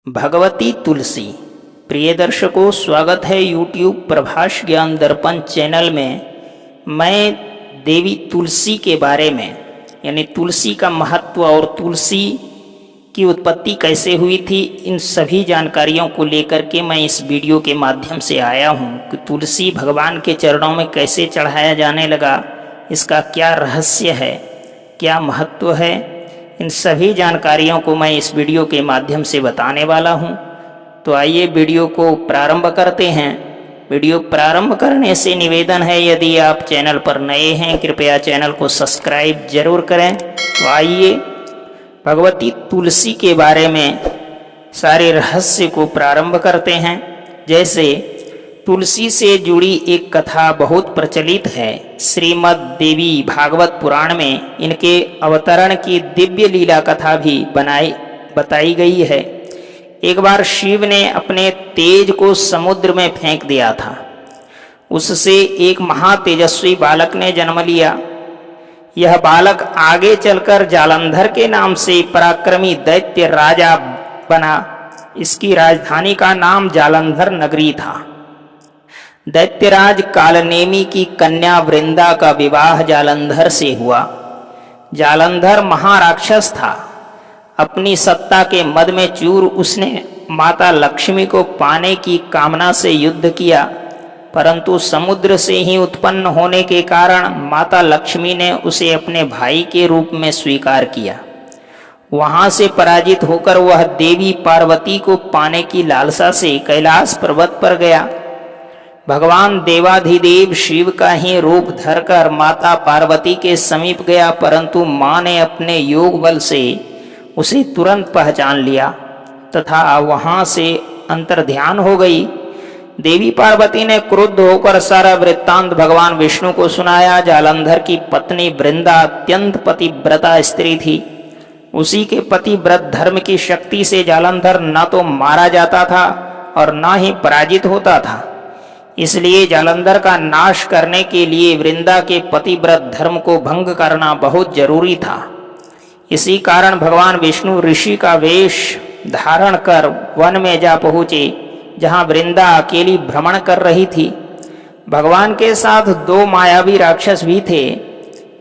भगवती तुलसी। प्रिय दर्शकों, स्वागत है YouTube प्रभास ज्ञान दर्पण चैनल में। मैं देवी तुलसी के बारे में यानी तुलसी का महत्व और तुलसी की उत्पत्ति कैसे हुई थी, इन सभी जानकारियों को लेकर के मैं इस वीडियो के माध्यम से आया हूँ कि तुलसी भगवान के चरणों में कैसे चढ़ाया जाने लगा, इसका क्या रहस्य है, क्या महत्व है, इन सभी जानकारियों को मैं इस वीडियो के माध्यम से बताने वाला हूं। तो आइए वीडियो को प्रारंभ करते हैं। वीडियो प्रारंभ करने से निवेदन है, यदि आप चैनल पर नए हैं कृपया चैनल को सब्सक्राइब जरूर करें। तो आइए भगवती तुलसी के बारे में सारे रहस्य को प्रारंभ करते हैं। जैसे तुलसी से जुड़ी एक कथा बहुत प्रचलित है। श्रीमद् देवी भागवत पुराण में इनके अवतरण की दिव्य लीला कथा भी बताई गई है। एक बार शिव ने अपने तेज को समुद्र में फेंक दिया था। उससे एक महातेजस्वी बालक ने जन्म लिया। यह बालक आगे चलकर जालंधर के नाम से पराक्रमी दैत्य राजा बना। इसकी राजधानी का नाम जालंधर नगरी था। दैत्यराज कालनेमी की कन्या वृंदा का विवाह जालंधर से हुआ। जालंधर महाराक्षस था। अपनी सत्ता के मद में चूर उसने माता लक्ष्मी को पाने की कामना से युद्ध किया, परंतु समुद्र से ही उत्पन्न होने के कारण माता लक्ष्मी ने उसे अपने भाई के रूप में स्वीकार किया। वहां से पराजित होकर वह देवी पार्वती को पाने की लालसा से कैलाश पर्वत पर गया। भगवान देवाधिदेव शिव का ही रूप धरकर माता पार्वती के समीप गया, परंतु मां ने अपने योग बल से उसे तुरंत पहचान लिया तथा वहां से अंतर्ध्यान हो गई। देवी पार्वती ने क्रुद्ध होकर सारा वृत्तांत भगवान विष्णु को सुनाया। जालंधर की पत्नी वृंदा अत्यंत पतिव्रता स्त्री थी। उसी के पतिव्रत धर्म की शक्ति से जालंधर न तो मारा जाता था और न ही पराजित होता था। इसलिए जालंधर का नाश करने के लिए वृंदा के पतिव्रत धर्म को भंग करना बहुत जरूरी था। इसी कारण भगवान विष्णु ऋषि का वेश धारण कर वन में जा पहुंचे, जहां वृंदा अकेली भ्रमण कर रही थी। भगवान के साथ दो मायावी राक्षस भी थे,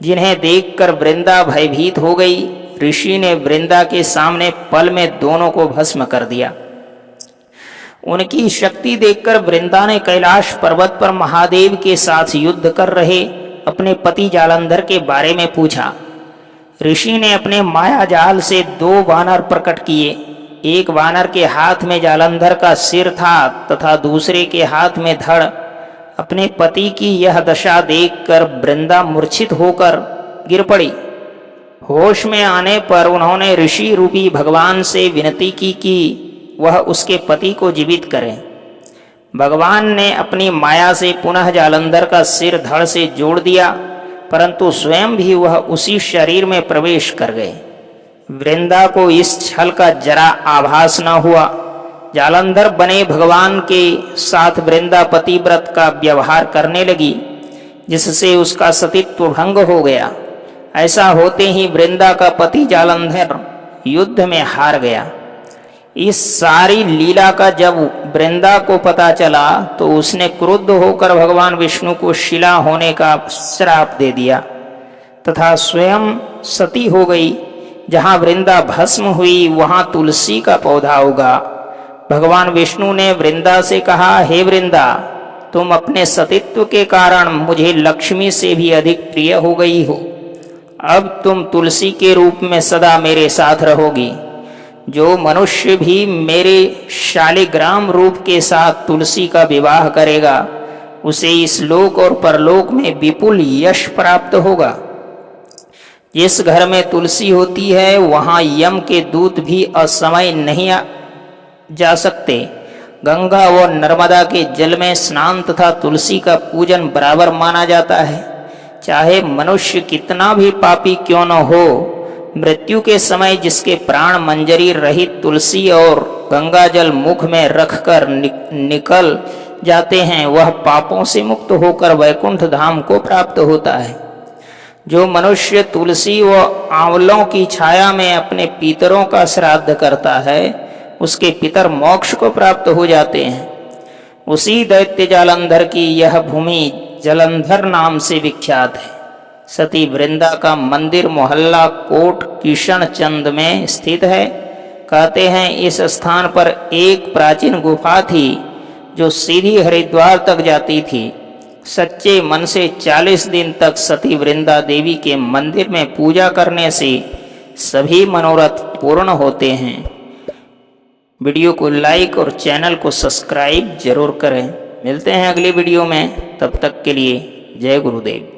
जिन्हें देखकर वृंदा भयभीत हो गई। ऋषि ने वृंदा के सामने पल में दोनों को भस्म कर दिया। उनकी शक्ति देखकर वृंदा ने कैलाश पर्वत पर महादेव के साथ युद्ध कर रहे अपने पति जालंधर के बारे में पूछा। ऋषि ने अपने माया जाल से दो वानर प्रकट किए। एक वानर के हाथ में जालंधर का सिर था तथा दूसरे के हाथ में धड़। अपने पति की यह दशा देखकर वृंदा मूर्छित होकर गिर पड़ी। होश में आने पर उन्होंने ऋषि रूपी भगवान से विनती की कि वह उसके पति को जीवित करें। भगवान ने अपनी माया से पुनः जालंधर का सिर धड़ से जोड़ दिया, परंतु स्वयं भी वह उसी शरीर में प्रवेश कर गए। वृंदा को इस छल का जरा आभास न हुआ। जालंधर बने भगवान के साथ वृंदा पतिव्रत का व्यवहार करने लगी, जिससे उसका सतीत्व भंग हो गया। ऐसा होते ही वृंदा का पति जालंधर युद्ध में हार गया। इस सारी लीला का जब वृंदा को पता चला तो उसने क्रुद्ध होकर भगवान विष्णु को शिला होने का श्राप दे दिया तथा स्वयं सती हो गई। जहां वृंदा भस्म हुई वहां तुलसी का पौधा उगा। भगवान विष्णु ने वृंदा से कहा, हे वृंदा, तुम अपने सतीत्व के कारण मुझे लक्ष्मी से भी अधिक प्रिय हो गई हो। अब तुम तुलसी के रूप में सदा मेरे साथ रहोगी। जो मनुष्य भी मेरे शालिग्राम रूप के साथ तुलसी का विवाह करेगा, उसे इस लोक और परलोक में विपुल यश प्राप्त होगा। जिस घर में तुलसी होती है वहां यम के दूत भी असमय नहीं जा सकते। गंगा व नर्मदा के जल में स्नान तथा तुलसी का पूजन बराबर माना जाता है। चाहे मनुष्य कितना भी पापी क्यों न हो, मृत्यु के समय जिसके प्राण मंजरी रहित तुलसी और गंगा जल मुख में रखकर निकल जाते हैं, वह पापों से मुक्त होकर वैकुंठ धाम को प्राप्त होता है। जो मनुष्य तुलसी व आंवलों की छाया में अपने पितरों का श्राद्ध करता है, उसके पितर मोक्ष को प्राप्त हो जाते हैं। उसी दैत्य जालंधर की यह भूमि जलंधर नाम से विख्यात है। सती वृंदा का मंदिर मोहल्ला कोट किशन चंद में स्थित है। कहते हैं इस स्थान पर एक प्राचीन गुफा थी जो सीधी हरिद्वार तक जाती थी। सच्चे मन से 40 दिन तक सती वृंदा देवी के मंदिर में पूजा करने से सभी मनोरथ पूर्ण होते हैं। वीडियो को लाइक और चैनल को सब्सक्राइब जरूर करें। मिलते हैं अगली वीडियो में, तब तक के लिए जय गुरुदेव।